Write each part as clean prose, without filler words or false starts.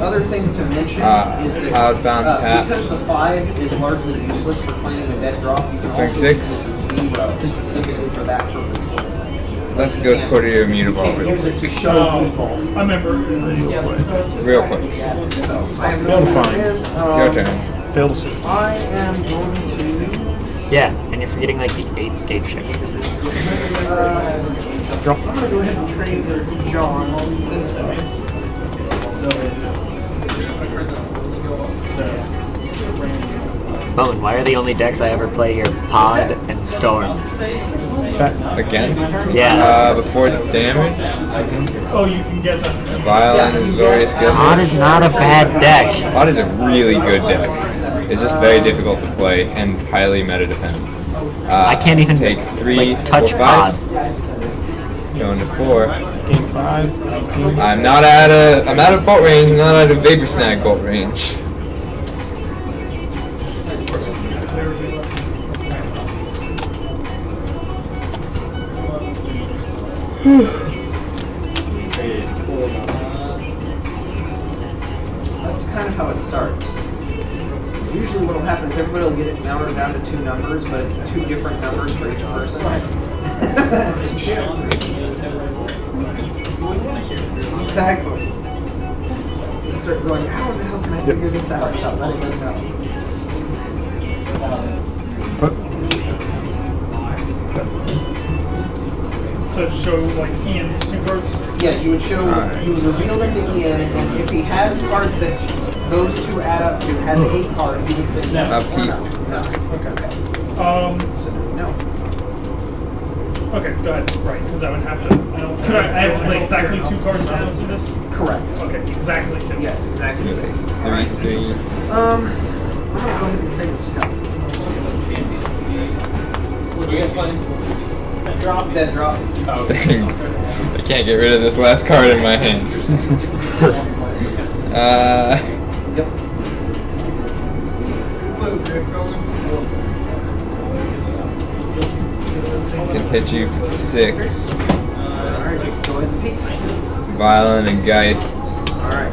other thing to mention is that outbound tap. because the 5 is largely useless for playing a dead drop, you can Swing also 6. use 0 specifically for that purpose. Let's Ghost Quarter your immutable real Use quick. it to show people. I remember. Real quick. So I have no idea what it is. Your turn. Fail to suit. I am going to. Yeah, and you're forgetting like the 8 scape shifts. Drop. I'm going to go ahead and trade John this way. Bone, why are the only decks I ever play here Pod and Storm? Against? Yeah. Before damage. Oh, you can guess after. Violent, Zorius, Pod is not a bad deck. Pod is a really good deck. It's just very difficult to play and highly meta dependent. I can't even take 3, like, touch 4, Pod. 5. Going to 4. Game 5. 19. I'm out of bolt range, not out of Vapor Snag bolt range. That's kind of how it starts. Usually what will happen is everybody will get it narrowed down to 2 numbers, but it's 2 different numbers for each person. Exactly. You start going, how the hell can I figure this out without letting them know? So show like Ian's 2 cards. Yeah, you would show, you would reveal them to Ian, and if he has cards that those 2 add up to, has 8 cards, you would say no. Up or here. no. Okay. No. Okay, go ahead. Right, because I would have to. Could I have to play exactly 2 cards to answer this? Correct. Okay, exactly 2. Yes, exactly. 3, 3. I'm gonna go ahead and trade this out. You guys find that drop? Dead drop. Dang. I can't get rid of this last card in my hand. Yep. Can hit you for 6. Alright, go ahead and peek. Violent and Geist. Alright.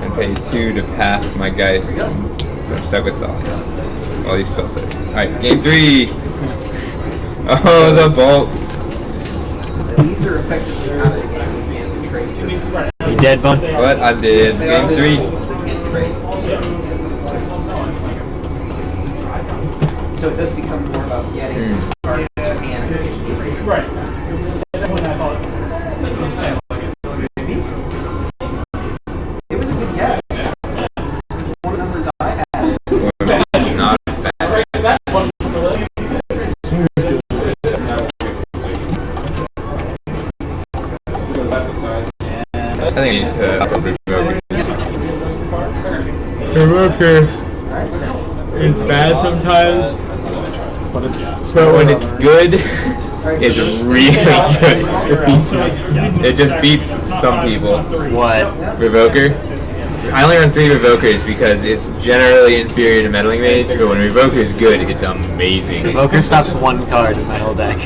And pay 2 to path my Geist. I'm stuck with all these spells. Alright, game 3! Oh, the bolts! These are effectively out of the game with being trade to. You dead, Bone? What? I did. Game 3. So it does become more about getting cards and trade. Right. It was a good guess. It was one of the numbers I had. Not bad. I think I need to Revoker is bad sometimes, so when it's good, it's really good. It just beats some people. What? Revoker. I only run 3 Revokers because it's generally inferior to Meddling Mage, but when Revoker is good, it's amazing. Revoker stops 1 card in my whole deck.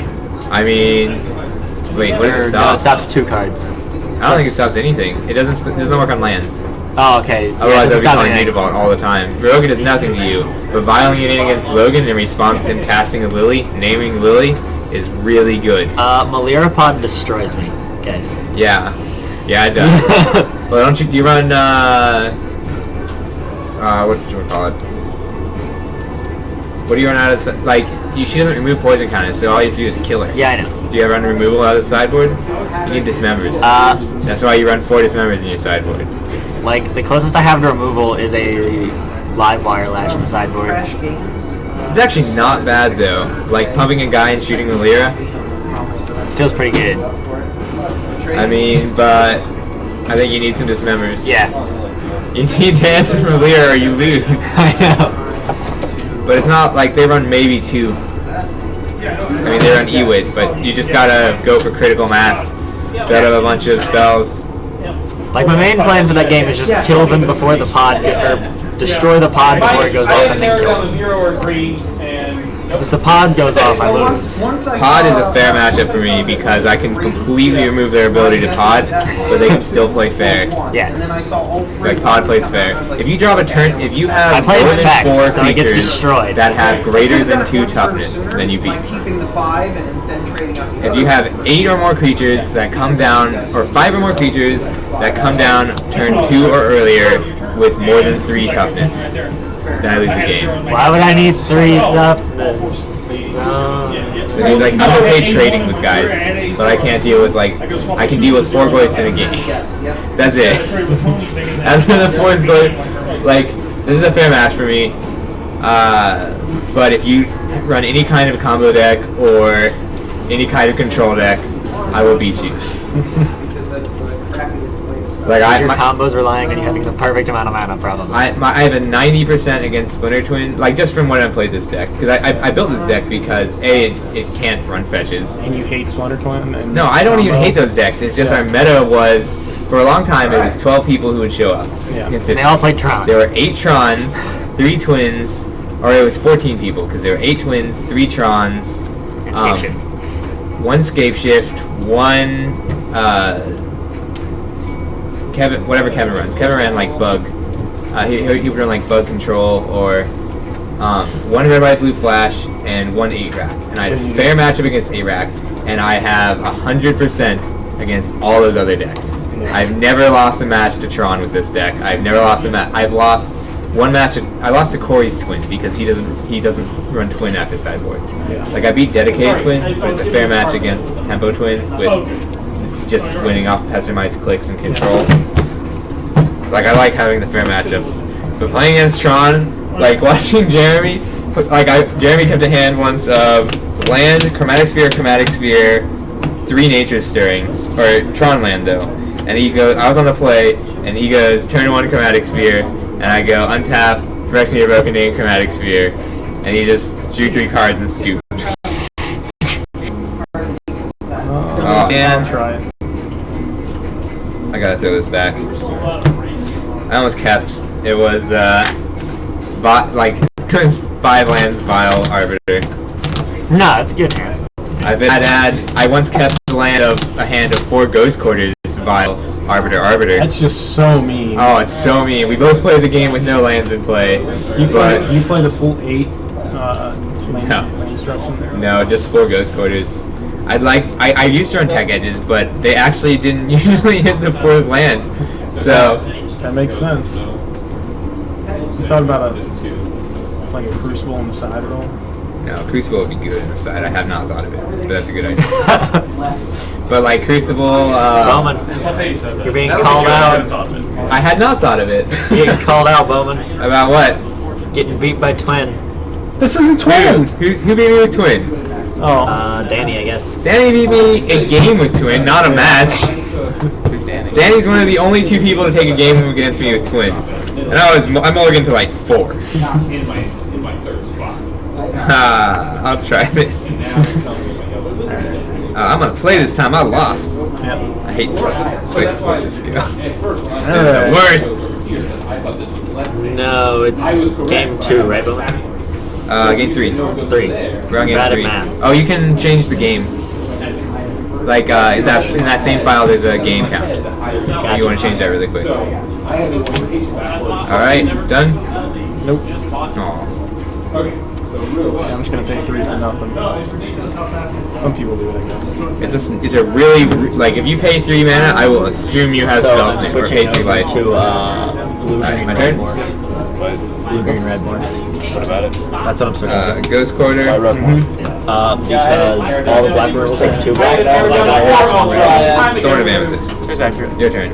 I mean, wait, what does it No, stop? it stops 2 cards. I don't think it stops anything. It doesn't work on lands. Oh, okay. Otherwise, yeah, I'd be playing Native Vault all the time. Revoker does nothing to you, but violating against Logan in response to him casting a Lily, naming Lily, is really good. Malira Pod destroys me, guys. Yeah. Yeah, it does. Well, do you run, what do you call it? What do you run out of, she doesn't remove poison counters, so all you have to do is kill her. Yeah, I know. Do you ever run removal out of the sideboard? You need dismembers. That's why you run 4 dismembers in your sideboard. Like, the closest I have to removal is a live wire lash in the sideboard. Crash games. It's actually not bad, though. Like, pumping a guy and shooting the Lyra. Feels pretty good. I mean, but I think you need some dismembers. Yeah. You need to answer from Lyra or you lose. I know. But it's not like they run maybe 2. I mean, they run Ewit, but you just gotta go for critical mass. Get up a bunch of spells. Like, my main plan for that game is just kill them before the pod, or destroy the pod before it goes off and then kill them. 0 or 3, and Because if the pod goes off, I lose. Pod is a fair matchup for me because I can completely remove their ability to pod, but they can still play fair. Yeah. Like pod plays fair. If you drop a turn, if you have I play more Infect, than 4 so it gets creatures destroyed. that have greater than 2 toughness, then you beat. If you have 8 or more creatures that come down, or 5 or more creatures that come down turn 2 or earlier with more than 3 toughness, then I lose the game. Why would I need 3 toughness? I mean, like, I'm okay trading with guys, but I can't deal with, like, I can deal with 4 ghosts in a game. That's it. After the 4th ghost, like, this is a fair match for me. But if you run any kind of combo deck or any kind of control deck, I will beat you. Like Your combos relying on you having the perfect amount of mana, probably. I have a 90% against Splinter Twin, like just from when I played this deck, because I built this deck because it can't run fetches. And you hate Splinter Twin? And No, I don't even hate those decks. It's just our meta was, for a long time, it was 12 people who would show up. Yeah. Consistently. They all played Tron. There were 8 Trons, 3 Twins, or it was 14 people, because there were 8 Twins, 3 Trons, And Scapeshift. 1 Scapeshift, 1 whatever Kevin runs. Kevin ran like Bug. He would run like Bug Control or 1 Red, White, Blue Flash and 1 8-Rack. And I had a fair matchup against 8-Rack, and I have 100% against all those other decks. I've never lost a match to Tron with this deck. I've never lost a match. I've lost one match. I lost to Corey's Twin because he doesn't run Twin after sideboard. Yeah. Like I beat Dedicated Twin, but it's a fair match against Tempo Twin with just winning off Pessimite's clicks and control. Like I like having the fair matchups. But playing against Tron, like watching Jeremy, Jeremy kept a hand once of land, Chromatic Sphere, 3 Nature Stirrings, or Tron land though. And he goes, I was on the play, and he goes, turn 1 Chromatic Sphere, and I go, untap, Phyrexian Broken Name, Chromatic Sphere, and he just drew 3 cards and scooped. Oh man. I'll try it. I gotta throw this back. I almost kept. It was, like, it was 5 lands, Vile, Arbiter. No, it's good hand. I once kept the land of a hand of 4 Ghost Quarters, Vile, Arbiter. That's just so mean. Oh, it's so mean. We both played the game with no lands in play. Do you play the full 8 land instruction there? No, just 4 Ghost Quarters. I used to run Tech Edges, but they actually didn't usually hit the 4th land. So that makes sense. You thought about like a Crucible on the side at all? no, Crucible would be good on the side. I have not thought of it, but that's a good idea. But like Crucible, Bowman, you're being called out. I had not thought of it. You're getting called out, Bowman. About what? Getting beat by Twin. This isn't Twin! Who beat me with Twin? Oh. Danny, I guess. Danny beat me a game with Twin, not a match. Who's Danny? Danny's one of the only 2 people to take a game against me with Twin. And I'm mulligan to like 4. In my third spot. I'll try this. I'm gonna play this time. I lost. Yep. I hate this. Place before this skill. At first, when I The worst. I thought this was less than No, it's game 2, right, Bowman? Game 3. 3. We're on game Bad at 3. math. Oh, you can change the game. Like in that same file, there's a game count. If you want to change that really quick. All right, done. Nope. Aw. I'm just gonna pay 3 for nothing. Some people do it, I guess. It's a really like if you pay 3 mana, I will assume you have So spell I'm snake or switching pay 3 life. to blue, Alright, green, my red turn. more. Blue, green, red more. What about it? That's what I'm switching to. Ghost Quarter. Red one. Because all the black birds takes 2 black, and I have 1 red. Thorn of Amethyst. It's accurate. Your turn.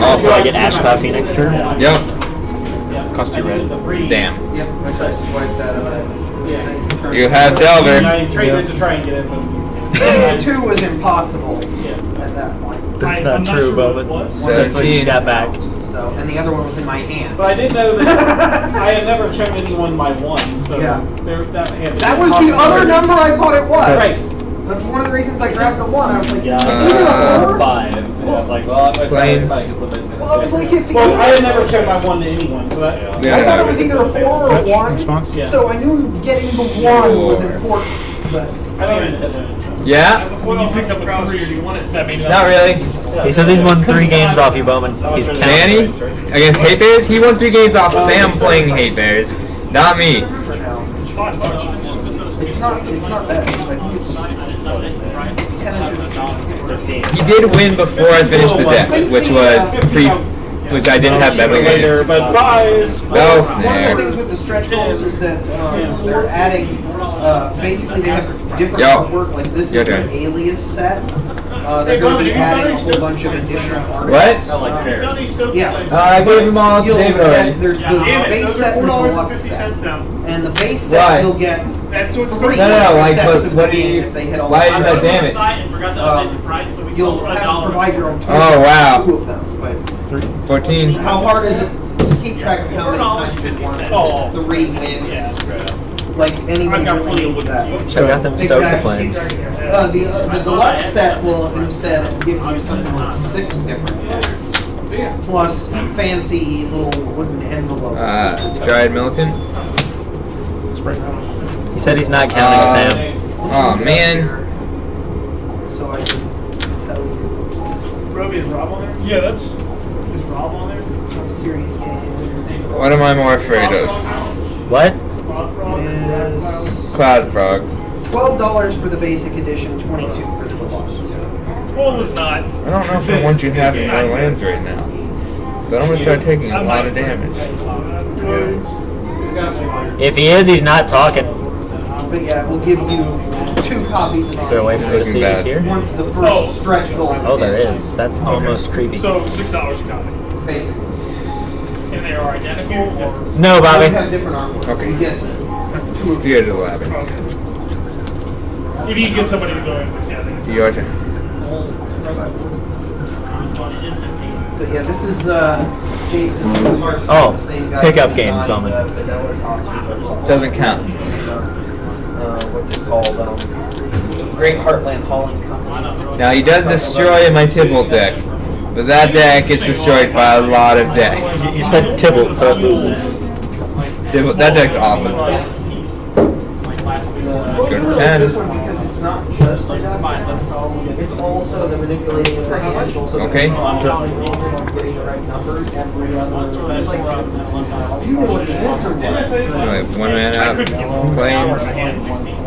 Also, I get Ash Cloud Phoenix. Yep. Cost 2 red. Damn. Yep, I tried to swipe that. You have Delver. I traded to try and get it. 2 was impossible at that point. That's I'm not not true, sure what it Bowman. was. That's what you got back. So, and the other one was in my hand. But I did know that I had never shown anyone my 1, so Yeah. that hand. That was the other number I thought it was. Right. That's one of the reasons I grabbed the 1. I was like, Yeah, it's either a 4 5. And I was like, well, I'm gonna try it Planes. back because somebody's gonna Well, I was like, it's Well, I had either. never checked my 1 to anyone, so that. Yeah. I thought it was either a 4 or a 1. Response? Yeah. So I knew getting the 1 was important. But Yeah? When you picked up a 3, you want it. That means Not really. He says he's won 3 games off you, Bowman. He's Danny counting. against Hate Bears. He won 3 games off Sam playing Hate Bears, not me. for now, It's $5. it's not that. I think it's 10 or 15. He did win before I finished the deck, which I didn't have memory Later, games. but 5. Bell One of snare. the things with the stretch goals is that they're adding, basically they have different Yo. artwork, like this Your is turn. an alias set. They're going to be adding a whole bunch of additional What? artworks. Yeah. I gave him all to You'll David get, already. there's the base set and the deluxe set. now. And the base Why? set, you'll get So it's 3 No, like, sets of the what do game you- if they hit all why the is that damage? You'll have to provide your own Oh, wow. 2 of them. But 14. how hard is it to keep track of how many times you want it? Oh. It's 3 wins. Like anybody really needs that. Should have got them stoke the flames. The deluxe set will instead give you something like 6 different ones. Plus fancy little wooden envelopes. Dryad Militant. He said he's not counting Sam. Oh man. So I can tell you Roby, is Rob on there? Yeah, that's. Is Rob on there? some serious games. What am I more afraid of? What? Is Cloud Frog. $12 for the basic edition, $22 for the deluxe. Well, it was not. I don't know if I want you having more lands right now. But I'm gonna start taking a lot of damage. If he is, he's not talking. But yeah, we'll give you 2 copies of Is there a way for me to see this here? once the first stretch goal is Oh, there hit, is. That's almost creepy. So $6 you got it. basically. And they are identical or? No, We Bobby. have different artwork. Okay. You get 2 of Fear the Labyrinth. If you can get somebody to go in with you. Your turn. So yeah, this is Jason. Oh, the same guy pickup who games, designed, Bowman. Fidelis Oxford. Doesn't count. What's it called? Great Heartland Hauling Company. Now he does destroy my Tibble deck. But that deck gets destroyed by a lot of decks. You said Tibble, so it loses. Tibble, that deck's awesome. Well, Go to really 10. this one because it's not just the deck. It's also the manipulating of the hand. Also Okay. getting the right numbers. Every other. It's like, you know what the answer was. Alright, 1 man I out. couldn't get from Planes. my hands.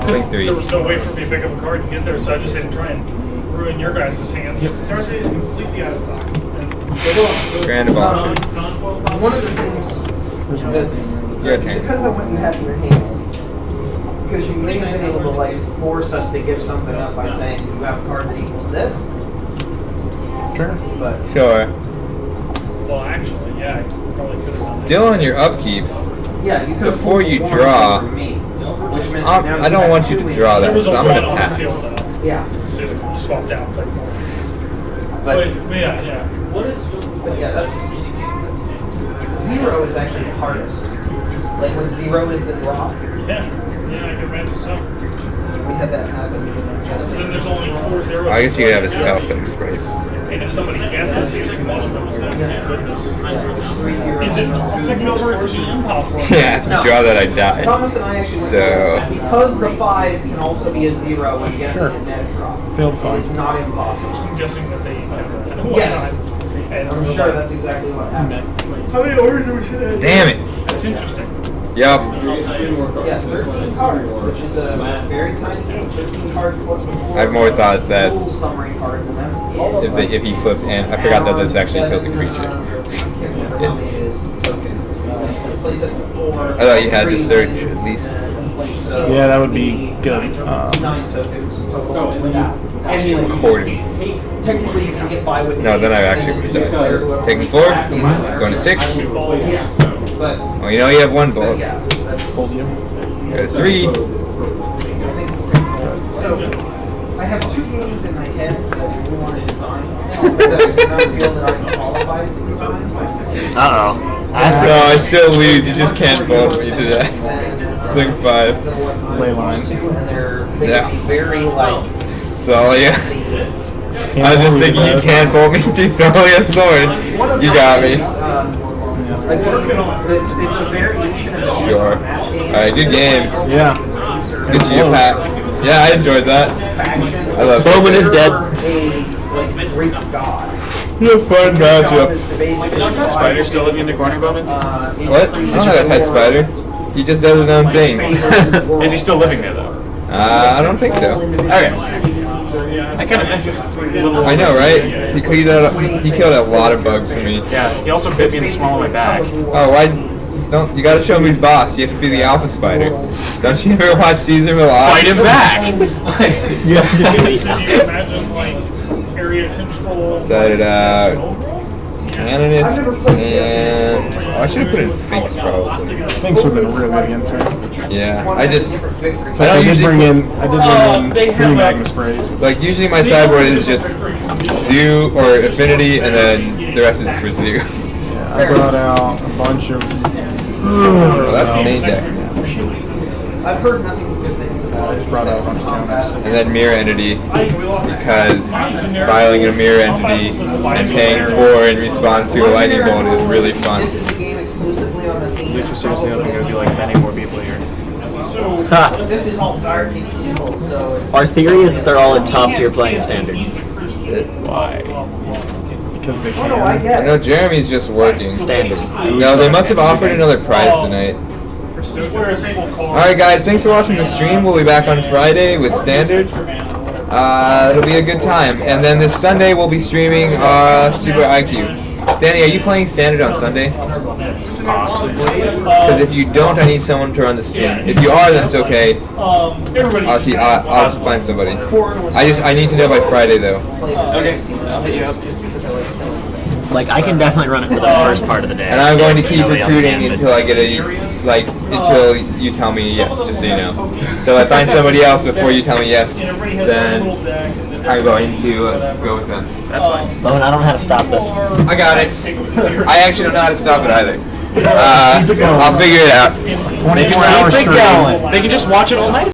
Swing 3. There was no way for me to pick up a card and get there, so I just had to try and ruin your guys' hands. Starcy is completely out of stock. Grand Evolution. One of the things that's Your it turn. depends on what you have in your hand. Because you may have been able to like force us to give something up by saying you have cards that equals this. Sure. But Sure. Well, actually, yeah, I probably could have done that. Still on your upkeep. yeah, you could have Before pulled you one draw, from me, which meant I now don't have want you 2 to in draw your that. There was a so I'm one gonna on the pass. field, hand. Yeah, so they swapped out, played for. but Yeah. but yeah, that's 0 is actually the hardest. Like when 0 is the drop, Yeah, I can imagine so. we had that happen. So then there's only 4 zeros. I guess you could have a spell six, right? And if somebody guesses using one of them, then goodness. Is it possible for it to be impossible? Yeah, if you draw that, I die. Thomas and I actually went So- over it. Because the 5 can also be a 0 when guessing a net drop. Failed It's 5. not impossible. I'm guessing that they encountered that at one Yes. time. And I'm sure that's exactly what happened. How many orders do we should have? Damn it. That's interesting. Yup. Yeah, 13 cards, which is a very tiny game. 15 cards plus 4. I've more thought that full summary cards, and that's it. if he flipped and I forgot that this actually killed the creature. I thought you had to search at least. Yeah, that would be good. 9 tokens. Recording. Technically, you can get by with No, then I actually would have died. Taking 4, going to 6. Yeah, but Well, you know you have 1 bullet. yeah, that's. Hold you. Go to 3. So, I have 2 games in my head that I really want to design. That I do not feel that I'm qualified to design. Uh-oh. That's No, I still lose. You just can't bullet me to that. Swing 5. Play line. And they're Yeah. very like Thalia. I was just thinking you can't bolt me through Thalia Thorn. You got me. It's a variation of Sure. Alright, good games. Yeah. Good to you, Pat. Yeah, I enjoyed that. I love Bowman is dead. Greek god. You fun matchup. That spider still living in the corner, Bowman? What? I don't know that head spider. He just does his own thing. Is he still living there, though? I don't think so. Okay. I kind of miss it. I know, right? He killed a lot of bugs for me. Yeah, he also bit me in the small of my back. Oh, why? Don't you gotta show him who's boss? You have to be the alpha spider. Don't you ever watch Caesar Milan? Fight him back! You can imagine, like, area control. Set it out. Canonist and I should have put in Finks probably. Things would have been really good against her. Yeah, I I don't did usually bring in 3 Magma Sprays. like usually my sideboard is just Zoo or Affinity and then the rest is for Zoo. Yeah, I brought out a bunch of. Oh, that's the main deck. I've heard nothing but good things about it. Brought out a bunch of counters. And then Mirror Entity because filing a Mirror Entity and paying 4 in response to a Lightning Bolt is really fun. This is a game exclusively on the theme. Seriously, I think it would be like many more people here. This is all dark and evil, so it's... Our theory is that they're all in top tier playing standard. Why? Because they Oh, no, I can. get I it. know Jeremy's just working. Standard. No, they must have offered another prize tonight. Alright guys, thanks for watching the stream. We'll be back on Friday with Standard. It'll be a good time. And then this Sunday we'll be streaming Super IQ. Danny, are you playing Standard on Sunday? Possibly. Because if you don't, I need someone to run the stream. If you are, then it's okay. I'll find somebody. I need to know by Friday though. Okay, I'll hit you up. Like, I can definitely run it for the first part of the day. And I'm going to keep Nobody else recruiting can, but- until I get until you tell me yes, just so you know. So if I find somebody else before you tell me yes, then I'm going to go with them. That's fine. Bowman, I don't know how to stop this. I got it. I actually don't know how to stop it either. I'll figure it out. 24 hours straight. They can just watch it all night.